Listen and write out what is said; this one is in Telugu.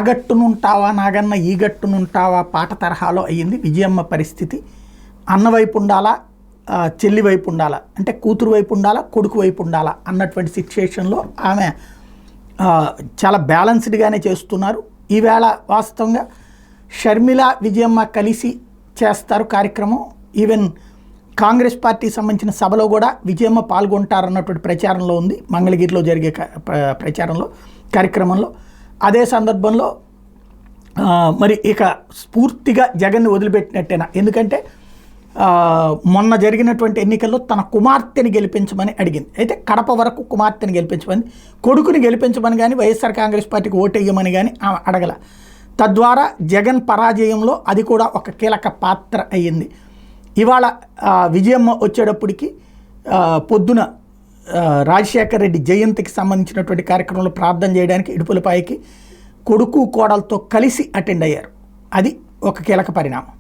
గట్టునుంటావా నాగన్న ఈ గట్టునుంటావా పాట తరహాలో అయ్యింది విజయమ్మ పరిస్థితి. అన్న వైపు ఉండాలా, చెల్లి వైపు ఉండాలా, అంటే కూతురు వైపు ఉండాలా, కొడుకు వైపు ఉండాలా అన్నటువంటి సిచ్యుయేషన్లో ఆమె చాలా బ్యాలెన్స్డ్గానే చేస్తున్నారు. ఈవేళ వాస్తవంగా షర్మిల విజయమ్మ కలిసి చేస్తారు కార్యక్రమం. ఈవెన్ కాంగ్రెస్ పార్టీకి సంబంధించిన సభలో కూడా విజయమ్మ పాల్గొంటారన్నటువంటి ప్రచారంలో ఉంది, మంగళగిరిలో జరిగే ప్రచారంలో కార్యక్రమంలో. అదే సందర్భంలో మరి ఇక స్ఫూర్తిగా జగన్ని వదిలిపెట్టినట్టేనా, ఎందుకంటే మొన్న జరిగినటువంటి ఎన్నికల్లో తన కుమార్తెని గెలిపించమని అడిగింది. అయితే కడప వరకు కుమార్తెని గెలిపించమని, కొడుకుని గెలిపించమని కానీ వైఎస్ఆర్ కాంగ్రెస్ పార్టీకి ఓటేయమని కానీ ఆమె అడగల. తద్వారా జగన్ పరాజయంలో అది కూడా ఒక కీలక పాత్ర అయ్యింది. ఇవాళ విజయమ్మ వచ్చేటప్పటికి పొద్దున రాజశేఖర రెడ్డి జయంతికి సంబంధించినటువంటి కార్యక్రమంలో ప్రార్థన చేయడానికి ఇడుపులపాయకి కొడుకు కోడలతో కలిసి అటెండ్ అయ్యారు. అది ఒక కీలక పరిణామం.